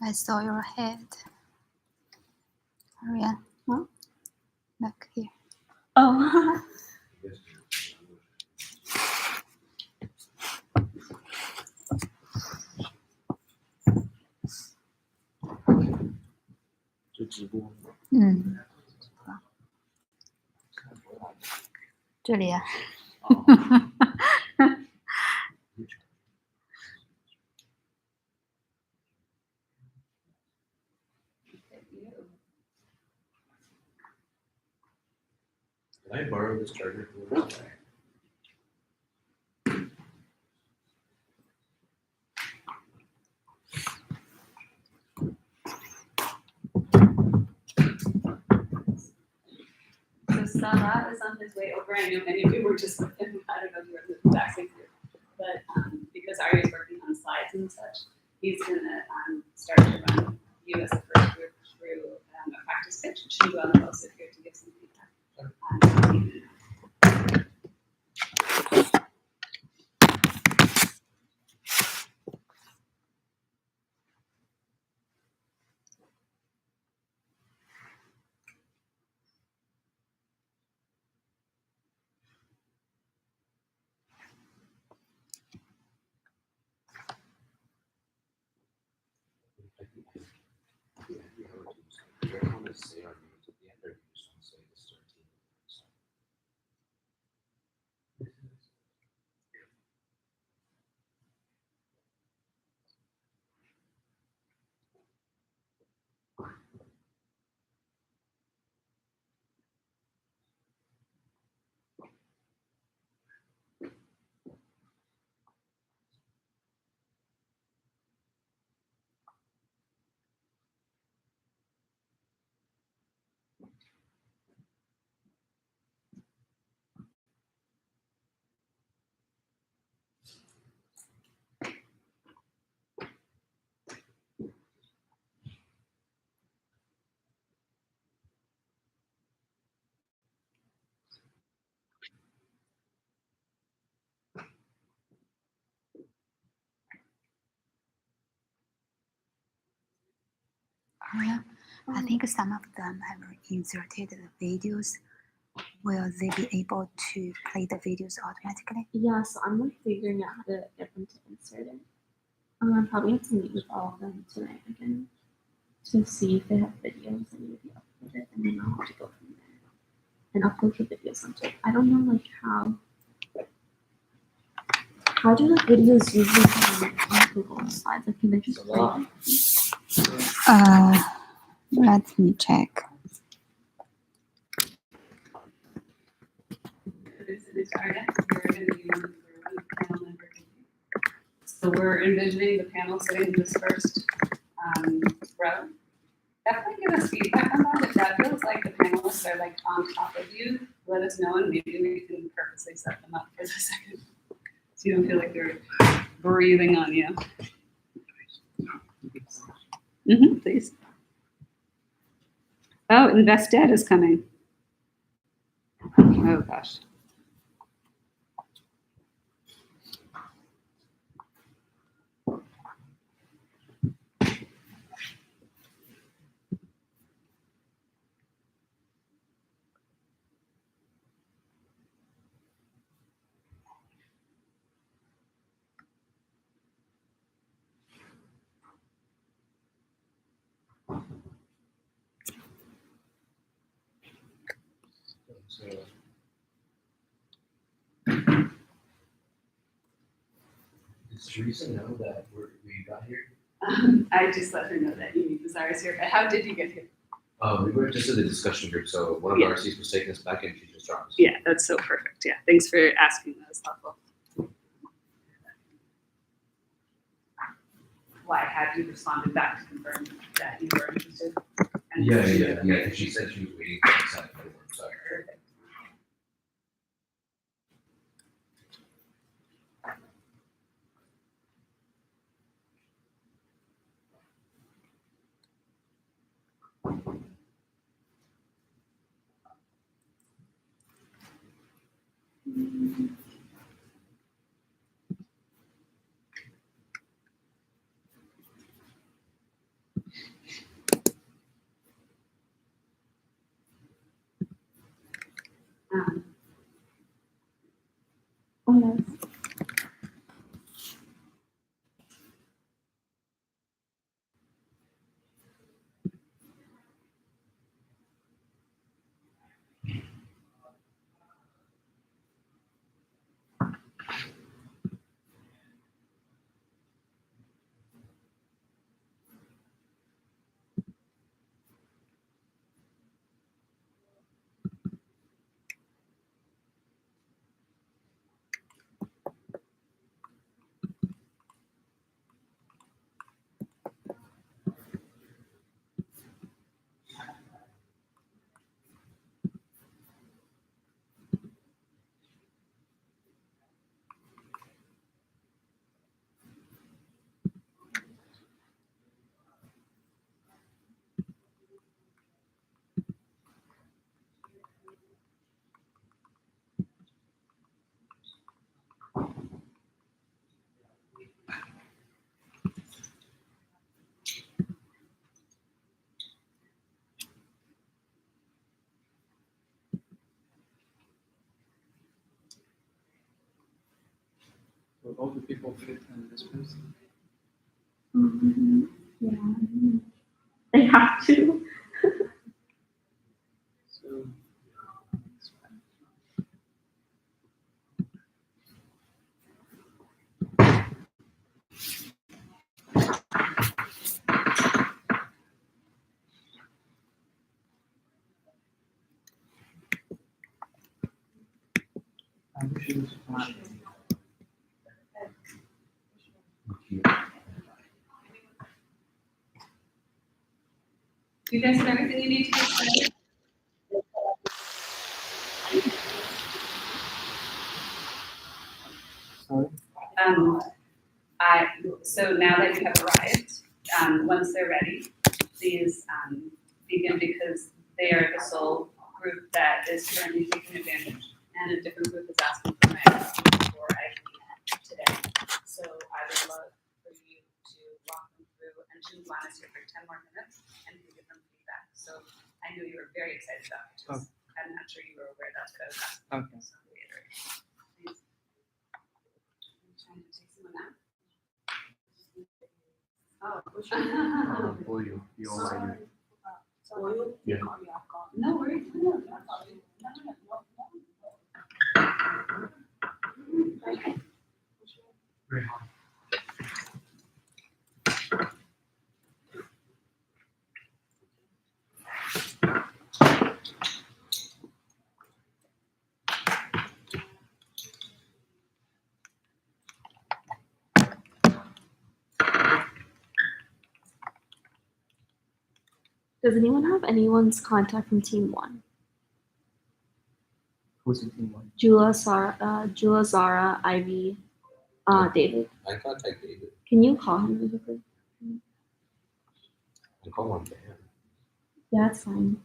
I saw your head. Ariane, Huh? back here. Oh. 就直播。嗯，这里啊。Can I borrow this charger for a minute? So Salah is on his way over. I know many of you were just with him. I don't know if you were in the exact same group. But because Arya is working on slides and such, he's going to start to run you as a first group through a practice pitch. Shingo is also here to give some feedback. Ariane, I think some of them have inserted the videos. Will they be able to play the videos automatically? Yeah, so I'm like figuring out how to get them to insert it. I probably have to meet with all of them tonight again to see if they have videos that need to be uploaded, and then I'll have to go from there and upload the videos onto it. I don't know like how do like videos usually come on Google Slides? Like can they just play it? Let me check. So we're envisioning the panel sitting in this first row. Definitely give us feedback on that. If that feels like the panelists are like on top of you, let us know and maybe we can purposely set them up for the second. So you don't feel like they're breathing on you. Please. Oh, InvestEd is coming. Oh gosh. So, does Teresa know that we got here? I just let her know that you meet Zara's here, but how did you get here? We were just in the discussion group, so one of Yeah. our RCs was taking us back and she just dropped us. Yeah, that's so perfect. Yeah, thanks for asking. That was helpful. Why had you responded back to confirm that you were interested? And Yeah. Because she said she was waiting for the second paperwork, so. Perfect. Um, Oh, yes. Will all the people fit in this place? Yeah. They have to. So. I wish it was flat. you guys have everything you need to get started? Sorry? So now that you have arrived, once they're ready, please begin because they are the sole group that is currently taking advantage, and a different group is asking for my for ID today. So I would love for you to walk them through, and June Glan is here for 10 more minutes, and you give them feedback. So I know you were very excited about it. Just, I'm not sure you were aware that's what I was asking. Okay. So reiterate. Please. I'm trying to take someone out. Oh, which one? For you, you already. Yeah. No worries. No, Very hard. Does anyone have anyone's contact from Team One? Who's in team one? Jula, Zara, Ivy, David. I contact David. Can you call him really quickly? I call him Dan. Yeah, that's fine.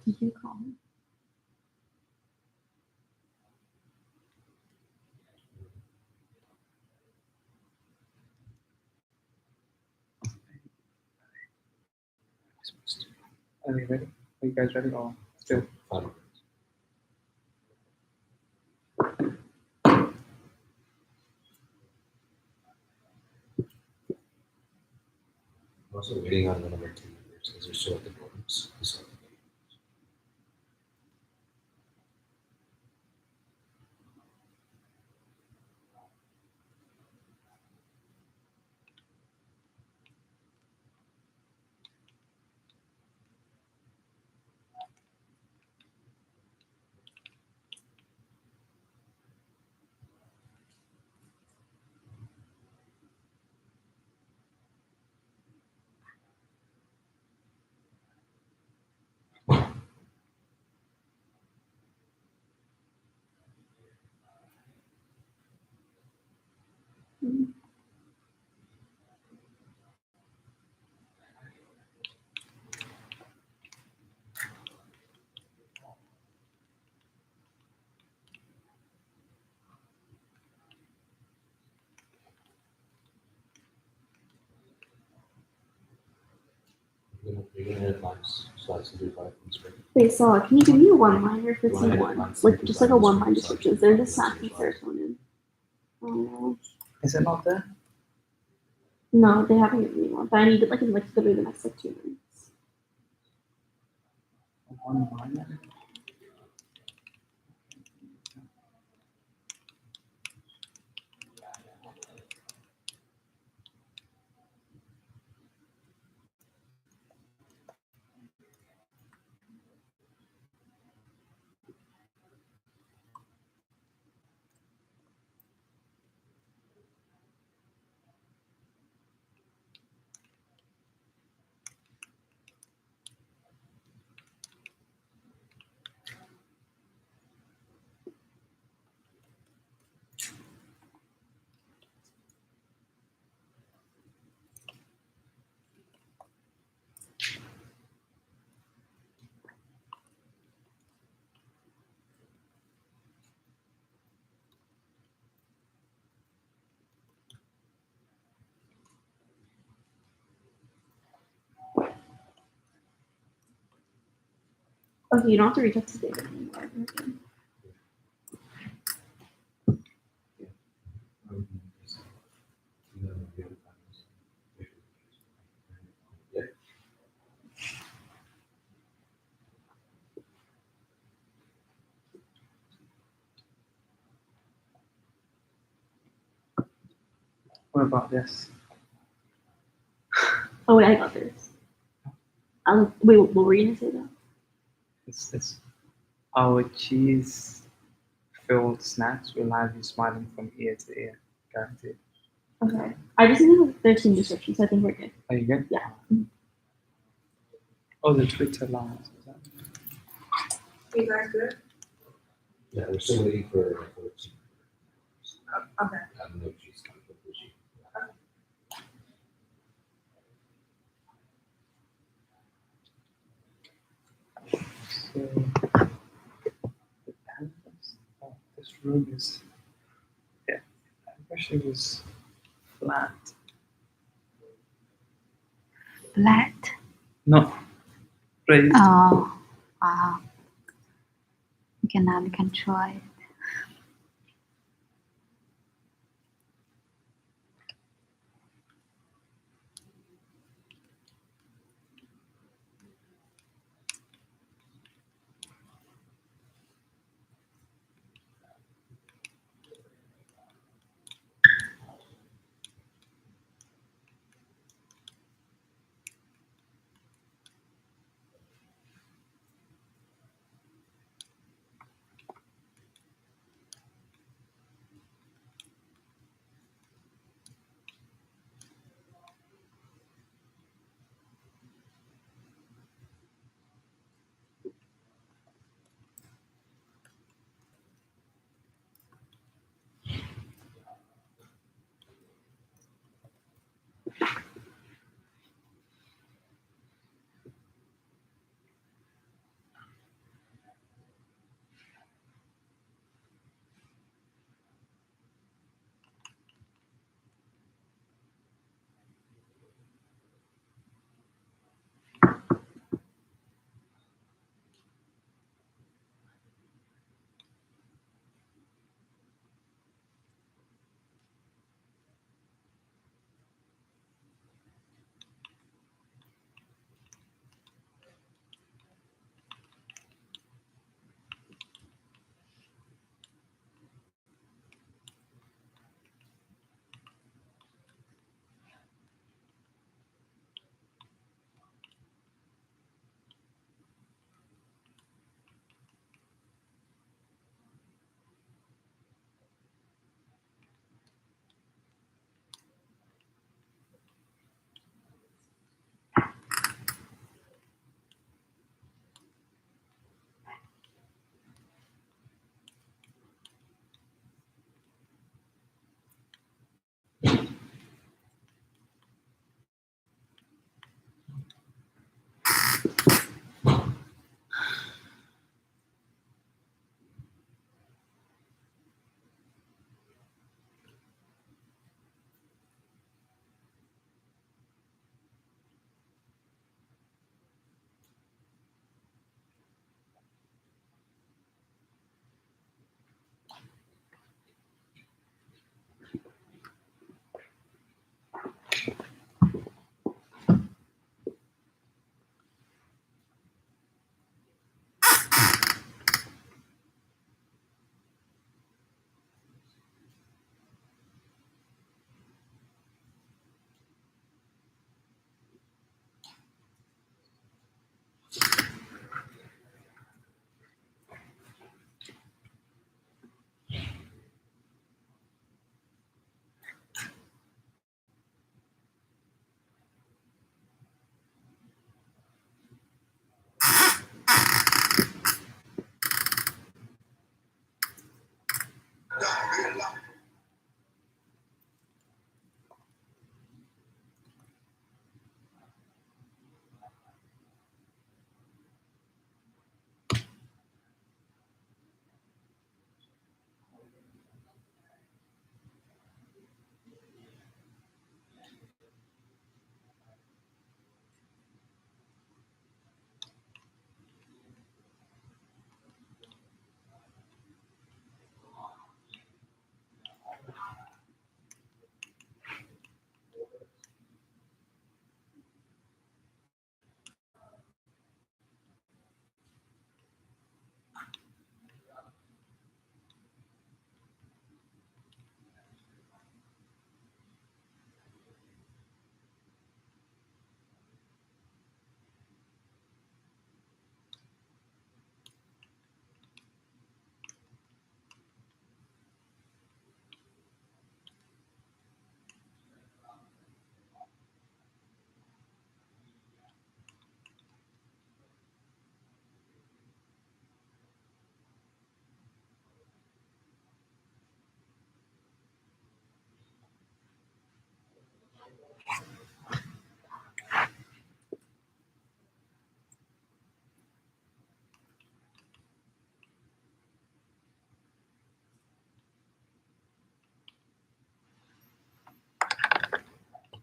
Did you call him? Are we ready? Are you guys ready or still? Fun. I'm also waiting on one of my team members because they're still at the dorms. So, you're gonna edit lines so I can do 5 on screen. Wait, so can you give me a one-liner for You wanna edit T1? lines Like through just like a lines one-line through description. lines They're through just lines happy through lines. serotonin. Oh Is it not there? no, they haven't given me one, but I need it like in like literally the next like 2 minutes. One line. Okay, you don't have to reach out to David anymore. Okay. Yeah. What about this? Oh wait, I got this. Wait, what were you gonna say though? It's this. Our cheese-filled snacks will have you smiling from ear to ear, guaranteed. Okay. I just need the 13 description, so I think we're good. Are you good? Yeah. Oh, the Twitter lines. Is that? You guys good? Yeah, we're still waiting for it to. Okay. I don't know if she's coming up with you. So, the canvas. Oh, this room is. Yeah, I wish it was flat. Flat. No, raised. Oh, wow. You cannot control it.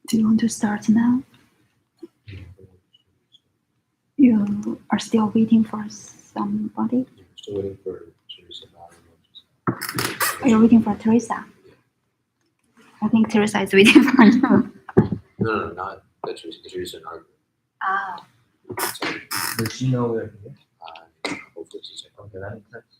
Do you want to start now? You are still waiting for somebody? Yeah, we're still waiting for Teresa Bowden. Are you waiting for Teresa? I think Teresa is waiting for you. No, not that Teresa in our group. Ah, Sorry. Does she know we're here? Hopefully she's like, Okay, that makes sense.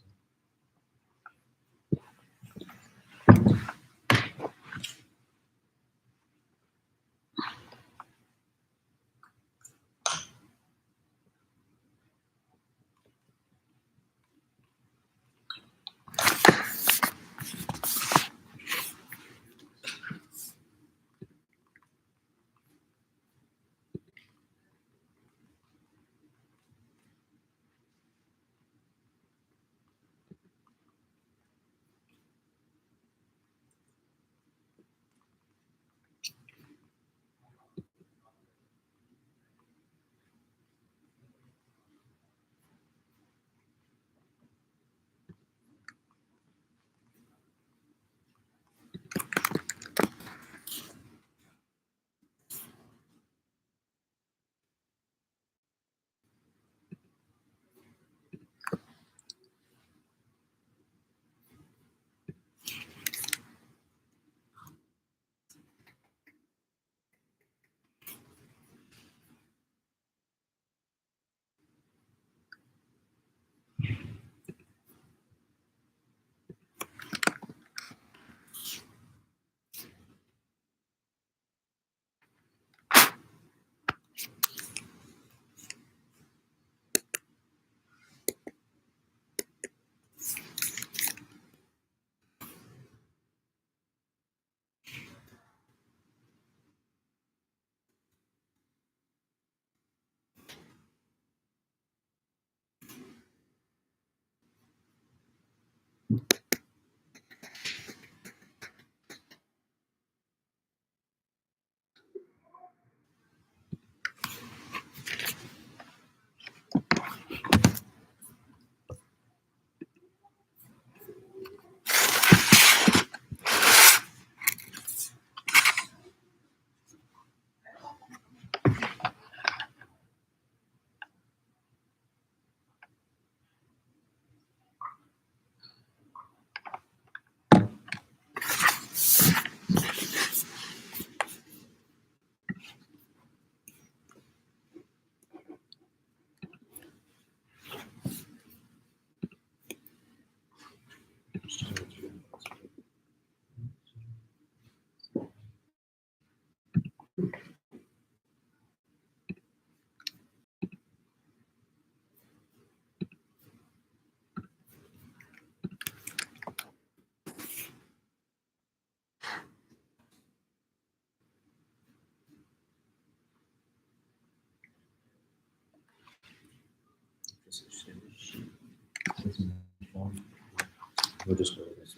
we'll just go with this.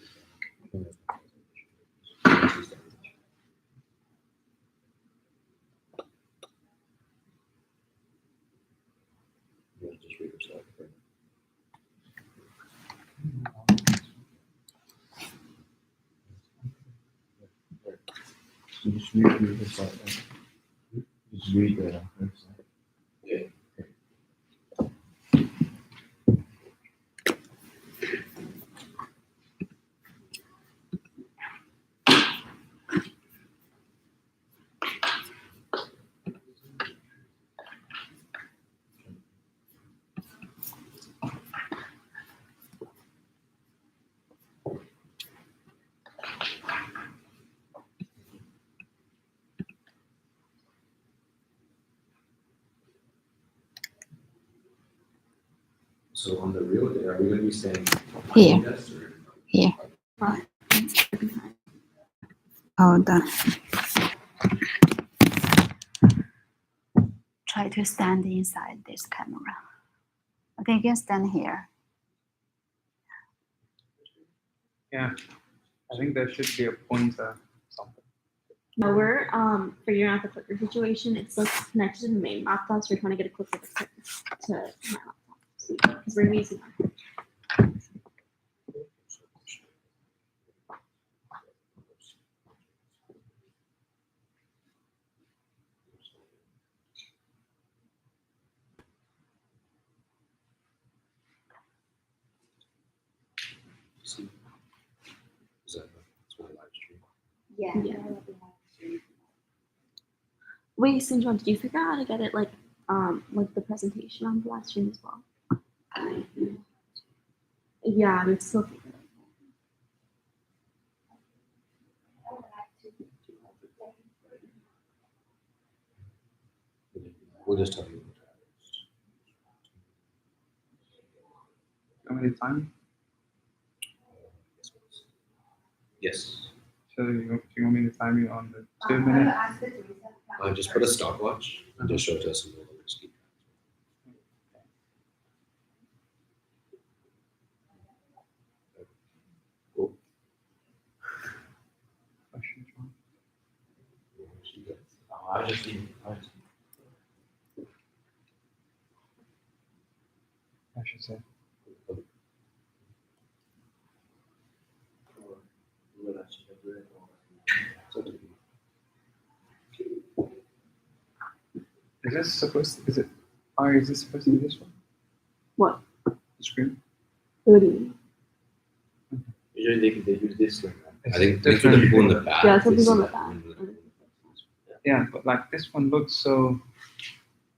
Just read yourself. So just read the website. Just read the website. Yeah. So on the real day, are we going to be staying Here. Yes, or? Here. Hold on. Try to stand inside this camera. I think you can stand here. Yeah, I think there should be a pointer something. No, we're figuring out the clicker situation. It's like connected to the main laptop, so we're trying to get a clicker to my laptop because we're using that. See? Is that that's what I live stream? Yeah. Wait, Sinjon, did you figure out how to get it like the presentation on the live stream as well? Yeah, it's still figuring it out. We'll just tell you. How many time? Yes. So do you want me to time you on the 2 minutes? Just put a stopwatch and just show it to us and we'll just keep. Cool. Question, John? I just need. I should say. Is this supposed to, is it, Ari, is this supposed to be this one? What? The screen? What do you mean? Usually they use this one. I think for the people in the back. Yeah, some they people see in the that. back. Yeah, but like this one looks so,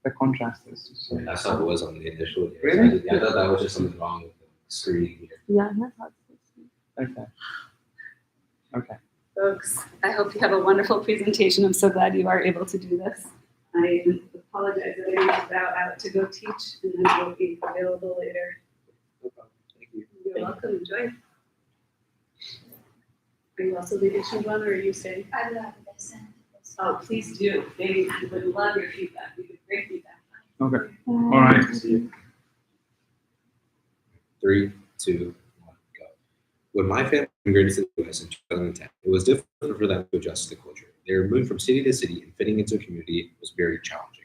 the contrast is just so. That's how it was on the initial. Really? I thought that was just something wrong with the screen here. Yeah, that's how it's supposed to be. Okay. Okay. Folks, I hope you have a wonderful presentation. I'm so glad you are able to do this. I apologize that I need to bow out to go teach, and then I will be available later. Thank you. You're welcome. Enjoy. Are you also leaving, Siobhan, or are you staying? I will have listen. Oh, please do. They would love your feedback. You give great feedback. Okay. All right. See you. 3, 2, 1, go. When my family immigrated to the US in 2010, it was difficult for them to adjust to the culture. They were moved from city to city, and fitting into a community was very challenging.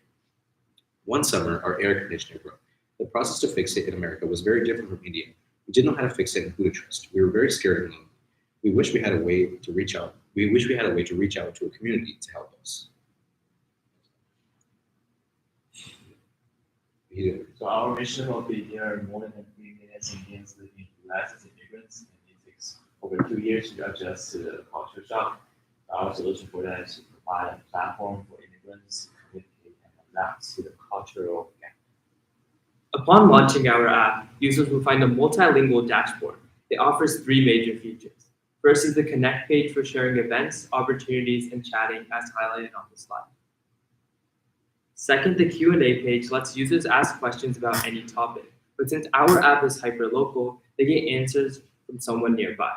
One summer, our air conditioner broke. The process to fix it in America was very different from India. We didn't know how to fix it and who to trust. We were very scared and lonely. We wish we had a way to reach out. We wish we had a way to reach out to a community to help us. So our mission will be here more than 3 minutes Indians living in the US as immigrants, and it takes over 2 years to adjust to the culture shock. Our solution for that is to provide a platform for immigrants to communicate and adapt to the cultural gap. Upon launching our app, users will find a multilingual dashboard. It offers 3 major features. First is the Connect page for sharing events, opportunities, and chatting as highlighted on the slide. Second, the Q&A page lets users ask questions about any topic, but since our app is hyper-local, they get answers from someone nearby.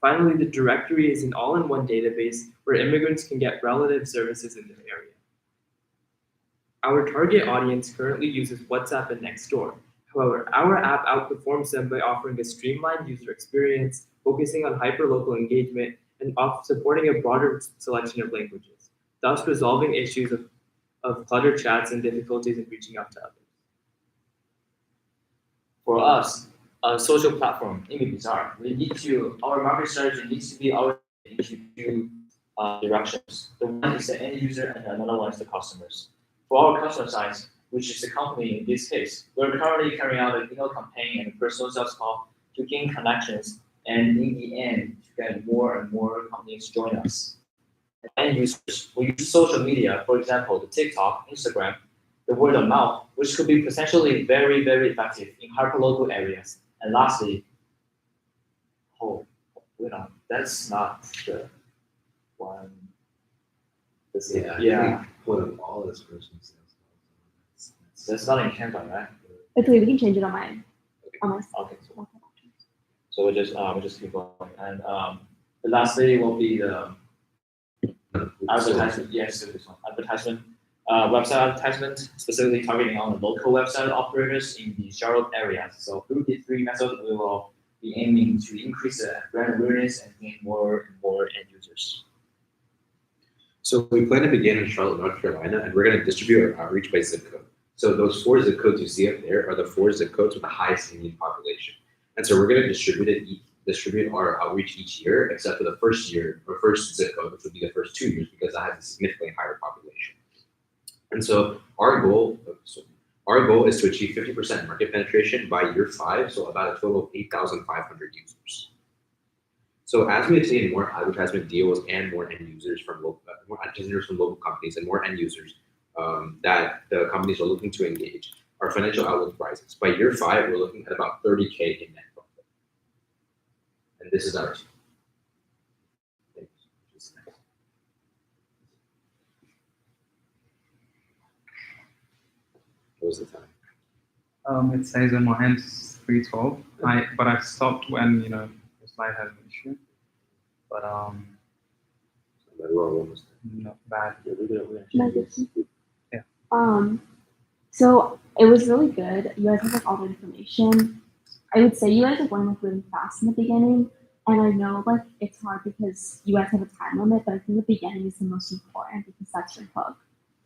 Finally, the directory is an all-in-one database where immigrants can get relative services in their area. Our target audience currently uses WhatsApp and Nextdoor. However, our app outperforms them by offering a streamlined user experience, focusing on hyperlocal engagement and supporting a broader selection of languages, thus resolving issues of cluttered chats and difficulties in reaching out to others. For us, a social platform, InMeBazaar, our market strategy needs to be into two directions. The one is the end user and another one is the customers. For our customer side, which is the company in this case, we're currently carrying out an email campaign and a personal sales call to gain connections and in the end to get more and more companies join us. End users will use social media, for example, the TikTok, Instagram, the word of mouth, which could be potentially very, very effective in hyperlocal areas. And lastly, that's not the one. Yeah. Put up all this person's sales. That's not in Canva, right? Okay, we can change it on my Okay. So we just keep going. And lastly will be the advertisement. Yes, this one. Advertisement. Website advertisement, specifically targeting on the local website operators in the Charlotte area. So through these three methods, we will be aiming to increase the brand awareness and gain more and more end users. So we plan to begin in Charlotte, North Carolina, and we're going to distribute our outreach by zip code. So those 4 zip codes you see up there are the 4 zip codes with the highest Indian population. And so we're going to distribute our outreach each year, except for the first year, or first zip code, which would be the first 2 years, because that has a significantly higher population. And so our goal is to achieve 50% market penetration by year 5, so about a total of 8,500 users. So as we obtain more advertisement deals and more end users from local companies and more end users that the companies are looking to engage, our financial outlook rises. By year 5, we're looking at about 30K in net profit. And this is our team. What was the time? It says on my end 3:12. But I stopped when the slide had an issue. But We're almost not bad. Yeah. So it was really good. You guys have like all the information. I would say you guys are going like really fast in the beginning, and I know like it's hard because you guys have a time limit, but I think the beginning is the most important because that's your hook,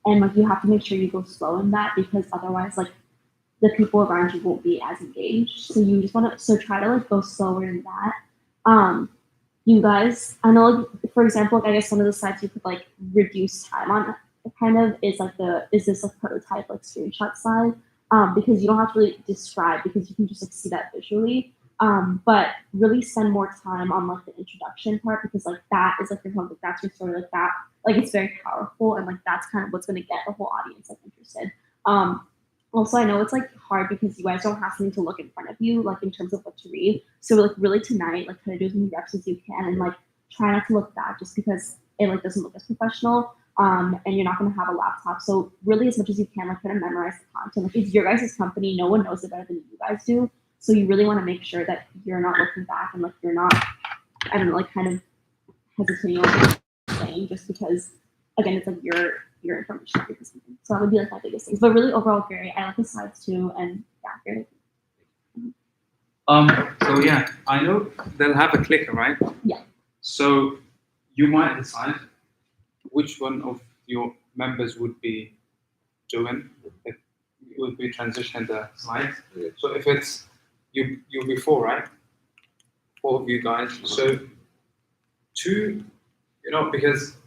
and like you have to make sure you go slow in that because otherwise like the people around you won't be as engaged. So you just want to try to like go slower in that. You guys, I know like, for example, like, I guess one of the sites you could like reduce time on kind of is like this like prototype like screenshot slide because you don't have to really describe because you can just like see that visually but really spend more time on like the introduction part because like that is like your hook, like that's your story, like that like it's very powerful and like that's kind of what's going to get the whole audience like interested. Also, I know it's like hard because you guys don't have something to look in front of you, like in terms of what to read. So like really tonight, like try to do as many reps as you can and like try not to look back just because it like doesn't look as professional. And you're not going to have a laptop. So really as much as you can, like try to memorize the content. Like it's your guys' company. No one knows it better than you guys do. So you really want to make sure that you're not looking back and like you're not, I don't know, like kind of hesitating on what you're saying just because, again, it's like your information. So that would be like my biggest things. But really overall, Gary, I like the slides too. And yeah, Gary. So yeah, I know they'll have a clicker, right? Yeah. So you might decide which one of your members would be doing. It would be transitioning the slides. Okay. So if it's you before, right? 4 of you guys. So 2, because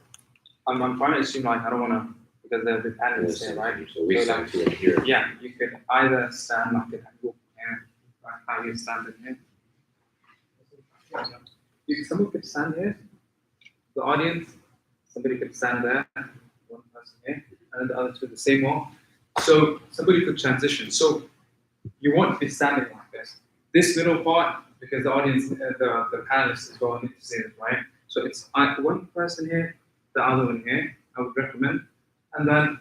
I'm trying to assume like I don't want to because there'll be panelists here, right? So we stand to here. Yeah, you could either stand like it and right now you stand in here. Someone could stand here, the audience, somebody could stand there, one person here, and the other 2 the same one. So somebody could transition. So you won't be standing like this. This little part, because the audience, the panelists as well need to see it, right? So it's one person here, the other one here, I would recommend. And then,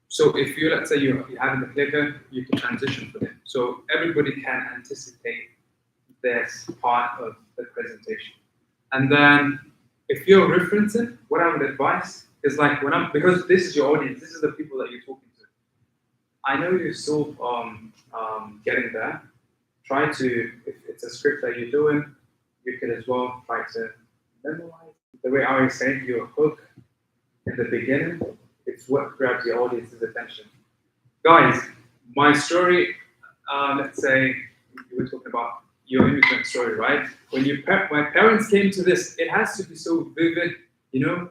so if you, let's say you're having the clicker, you can transition for them. So everybody can anticipate this part of the presentation. And then if you're referencing, what I would advise is like because this is your audience, this is the people that you're talking to. I know you're still getting there. Try to, if it's a script that you're doing, you could as well try to memorize. The way I was saying, your hook in the beginning, it's what grabs your audience's attention. Guys, my story, let's say you were talking about your immigrant story, right? When my parents came to this, it has to be so vivid, you know,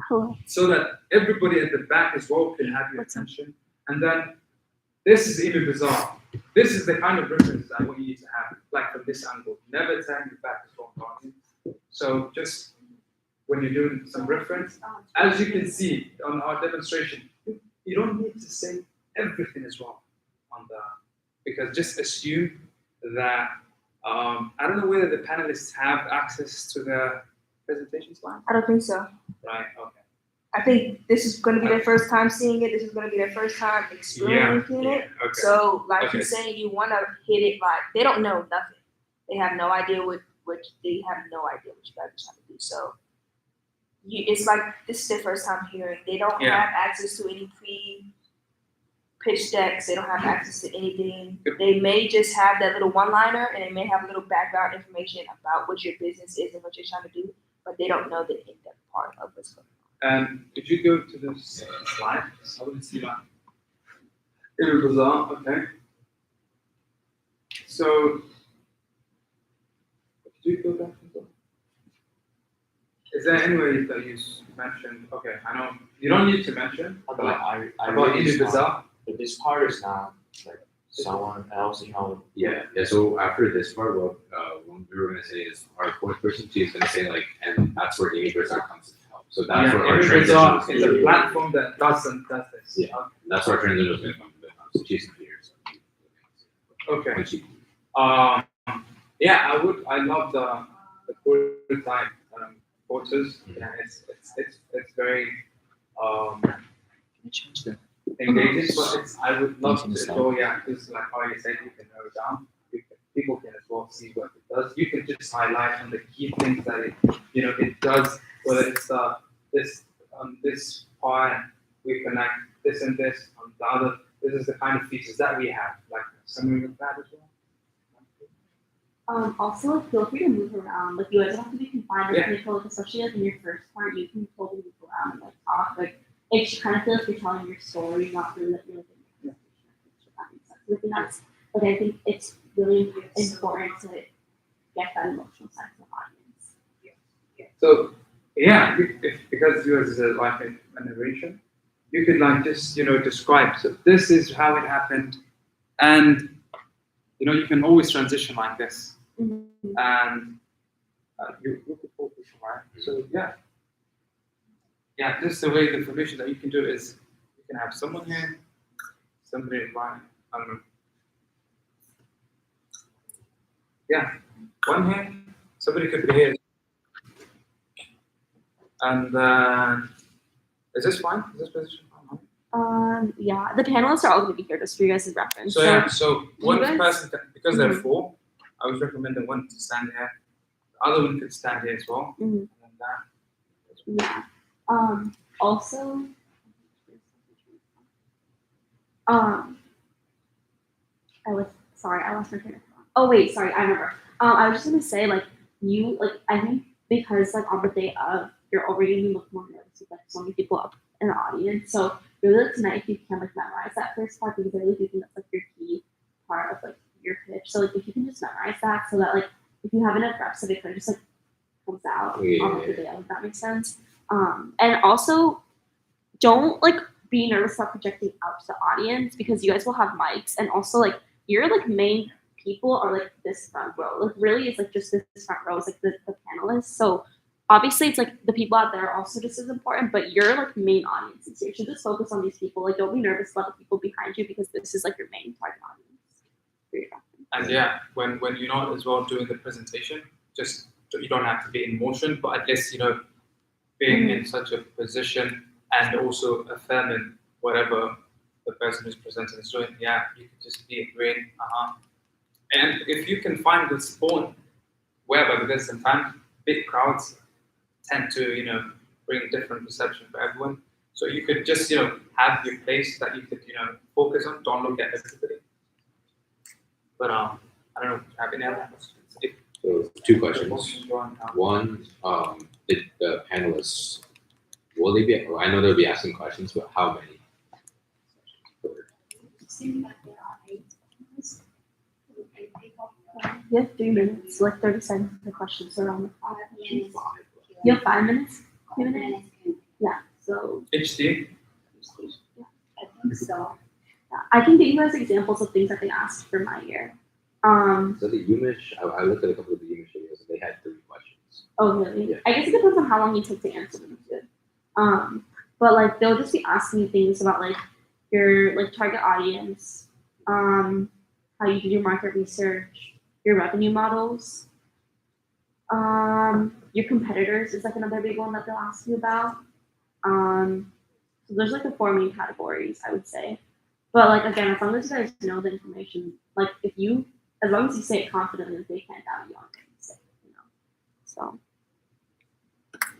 Hello. so that everybody at the back as well can have your attention. And then this is even bizarre. This is the kind of reference I want you to have, like from this angle. Never turn your back to wrong audience. So just when you're doing some reference, as you can see on our demonstration, you don't need to say everything as well on the, because just assume that, I don't know whether the panelists have access to the presentation slide. I don't think so. Right, okay. I think this is going to be their first time seeing it. This is going to be their first time experiencing it. Okay. So, like Okay. you're saying, you want to hit it like they don't know nothing. They have no idea what they have no idea what you guys are trying to do. So, it's like this is their first time hearing. They don't Yeah. have access to any pitch decks. They don't have access to anything. They may just have that little one-liner, and they may have a little background information about what your business is and what you're trying to do, but they don't know the in-depth part of what's going on. If you go to this slide, I wouldn't see that. It was bizarre, okay. So, could you go back to that? Is there any way that you mentioned, okay, I know, you don't need to mention, But but I about really Ili Bizarre? But this part is not like someone else, you know. Yeah. So after this part, what we were gonna say is our fourth person, she's gonna say like, and that's where Amy Bizarre comes to help. So that's where our Ili transition Bizarre was is gonna a be. platform that does this. Yeah. That's where our transition was gonna come to. So she's not here. So Okay. when she, Yeah, I love the prototype photos. Yeah, it's very Can you change the engaging, but I would love Thank you, to Sam. go, yeah, because like how you said, you can narrow down. People can as well see what it does. You can just highlight on the key things that it does, whether it's this on this part we connect this and this on the other. This is the kind of features that we have, like summary of that as well. Also, like, feel free to move around. Like, you guys don't have to be confined Yeah. to people, like, especially like in your first part, you can totally move around and like talk. Like, it just kind of feels like you're telling your story, not really that you're like in a presentation. If that makes sense. Like, and that's like I think it's really important to get that emotional side to the audience. So yeah, because yours is like a narration, you could like just describe. So this is how it happened, and you can always transition like this, Mm-hmm. and you could focus, right? So yeah, just the way the information that you can do is you can have someone here, somebody right, I don't know. Yeah, one here, somebody could be here. And is this fine? Is this position fine? Yeah, the panelists are all going to be here just for you guys' reference. So yeah, so one guys- person, because there are Mhm. four, I was recommending one to stand here. The other one could stand here as well. Mhm. And that. Yeah. Also, I lost my train of thought. Oh wait, sorry, I remember. I was just gonna say, like, I think because like on the day of, you're already gonna look more nervous with like so many people up in the audience. So really, like, tonight, if you can like memorize that first part, because I really do think that's like your key part of like your pitch. So like if you can just memorize that, so that like if you have enough reps of it, kind of just like comes out on like, the day of, if that makes sense. And also, don't like be nervous about projecting out to the audience, because you guys will have mics, and also like your like main people are like this front row. Like really, it's like just this front row is like the panelists. So obviously, it's like the people out there are also just as important, but your like main audience is here. So just focus on these people. Like, don't be nervous about the people behind you, because this is like your main target audience for your reference. And yeah, when you're not as well doing the presentation, just you don't have to be in motion, but at least being in such a position and also affirming whatever the person who's presenting is doing. Yeah, you can just be agreeing. And if you can find the spot wherever, because sometimes big crowds tend to bring different perception for everyone. So you could just have your place that you could focus on. Don't look at everybody. But I don't know. Have any other questions? So 2 questions. One, the panelists, will they be, I know they'll be asking questions, but how many? Seems like there are 8 panelists. 8 people. You have 3 minutes, like 30 seconds for questions around the clock. 5 minutes. You have 5 minutes? 5 minutes. Yeah, so HD. I think so. I can give you guys examples of things that they asked for my year. So the UMich, I looked at a couple of the UMich videos and they had 3 questions. Oh, really? Yeah. I guess it depends on how long you take to answer them too. But like they'll just be asking you things about like your like target audience, how you do your market research, your revenue models, your competitors is like another big one that they'll ask you about. So there's like the 4 main categories, I would say. But like again, as long as you guys know the information, like as long as you say it confidently, they can't doubt you on what you say, you know. So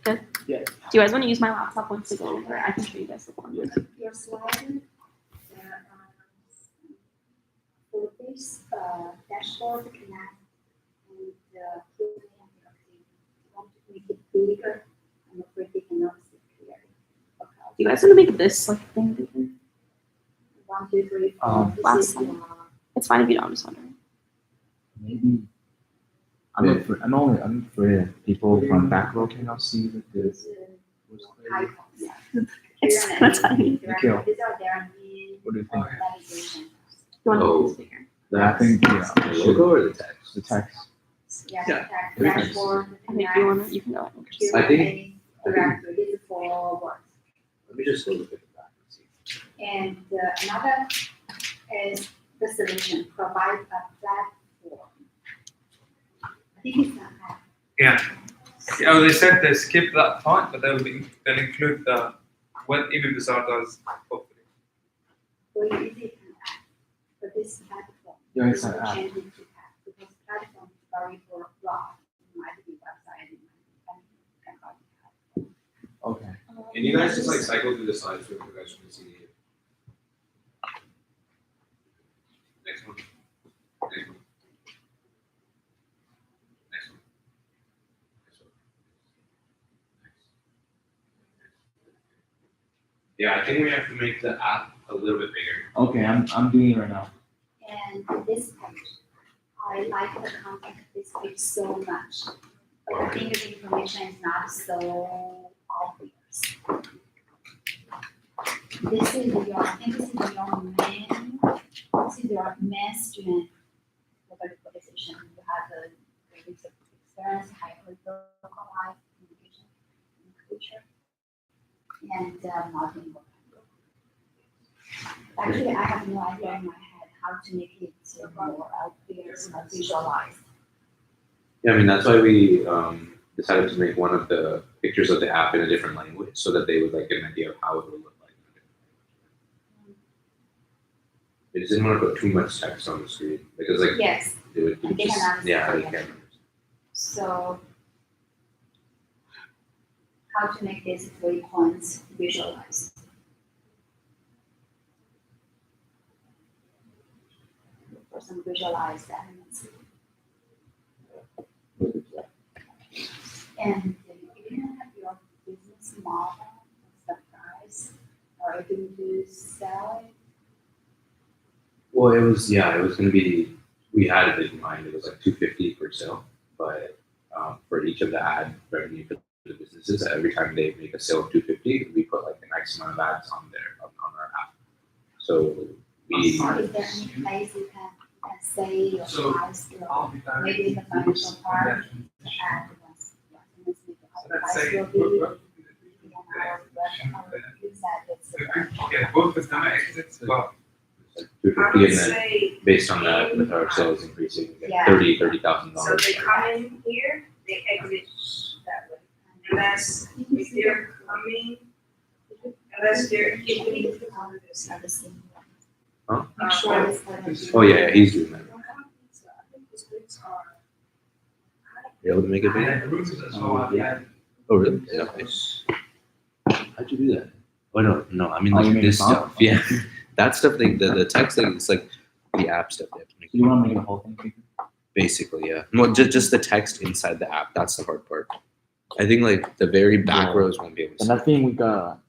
good. Yeah. Do you guys want to use my laptop once to go over it? I can show you guys the form. Your slide, for this dashboard connect and Q&A interactive, you want to make it bigger. I'm afraid they cannot see clearly. Okay. Do you guys want to make this like thing bigger? 1, 2, 3, 4. This last is time. your It's fine if you don't, I'm just wondering. Maybe. I'm afraid that people from back row cannot see that this was clear. icons. It's kind of tiny. These are their main What do you think? navigation. You want to Oh. make this bigger? I think, yeah, The we should- logo or the text? the text. Yeah, Yeah. the dashboard, I think you want to, you can go. I think- directory, this is for work. Let me just go look at the back and see. And another is the solution, provide a platform. I think it's not that. Yeah, well, they said they skip that part, but they'll include the what Email Bazaar does, hopefully. Very easy to add, but this platform. Yeah, it's we an will app. change it to app, because platform is very broad, it might be website, it might be anything. Okay. Can you guys just like cycle through the slides so you guys can see it? Next one. Next one. Next one. Next one. Yeah, I think we have to make the app a little bit bigger. Okay, I'm doing it right now. And this page, I like the content of this page so much, but I think the information is not so obvious. This is your, I think this is your main student localization. You have the previous experience, hyper localized communication and culture, and marketing. Actually, I have no idea in my head how to make it more obvious or visualized. Yeah, I mean, that's why we decided to make one of the pictures of the app in a different language so that they would like get an idea of how it would look like. We just didn't want to put too much text on the screen because like Yes, it would And they just, can understand yeah, they it. can understand. so how to make these 3 points visualized? For some visualized elements. And you can have your business model, what's the price, or if you do sell it. Well, it was gonna be, we had it in mind, it was like $250 per sale, but for each of the ad revenue for the businesses, every time they make a sale of $250, we put like an X amount of ads on our app. So we, Is there any place you can say your So, price, I'll be back. maybe the financial part, the ad was, So let's price say, will be, use that, it's the yeah, both of them are exits, but like I $250 would and then say, based on that, with our sales increasing, we get Yeah. $30,000. so they come in here, they exit that way. Unless if they're coming, unless they're getting on this. Are the same. Huh? I'm sure it's gonna be. Oh yeah, he's doing that. I think the splits are. You're able to make it and bigger? then rooms as well, yeah. Oh really? Yeah. Nice. How'd you do that? Oh no, I mean Oh, you like mean this the stuff. font? Yeah, that stuff. The text thing. It's like the app stuff. They have to make Do you want to make the whole thing bigger? Basically, yeah. Well, just the text inside the app. That's the hard part. I think like the very back Yeah. rows won't be able to And see. I think we gotta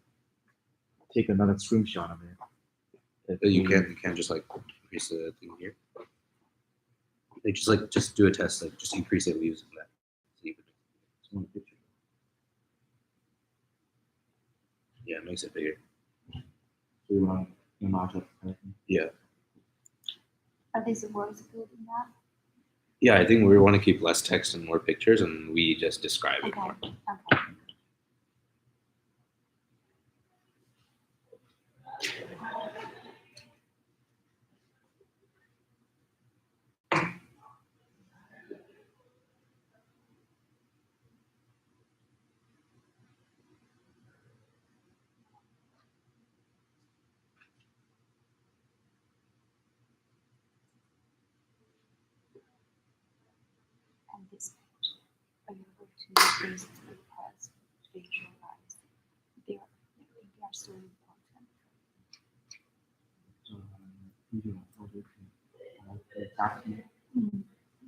take another screenshot of it. If You we- can't just like increase the thing here. Just do a test, like just increase it leaves that. See if it- Yeah, it makes it bigger. So we want to enlarge it. Are these words good enough? Yeah, I think we want to keep less text and more pictures, and we just describe it Okay, more. okay. And this page, are you able to use because visualize? They are so important.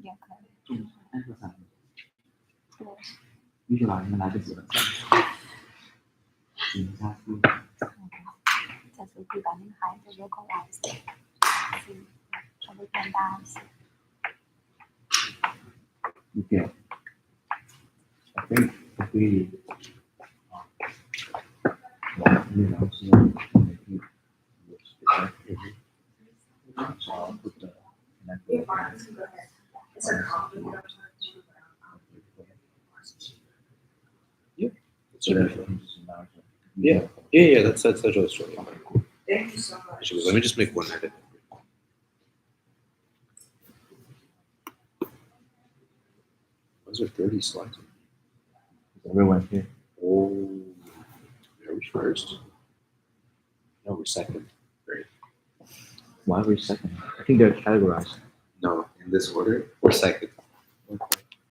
Yeah, 可以。对， visualize 它来个几个字，请加速。这是可以把那个孩子 localize，是稍微变大一些。 Okay. I think if we so I'll put the So yeah, that's totally fine. Thank you so much. She goes, let me just make one edit. Those are 30 slides. everyone here. Oh, are we first? No, we're second. Great. Why are we second? I think they're categorized. No, in this order, we're second.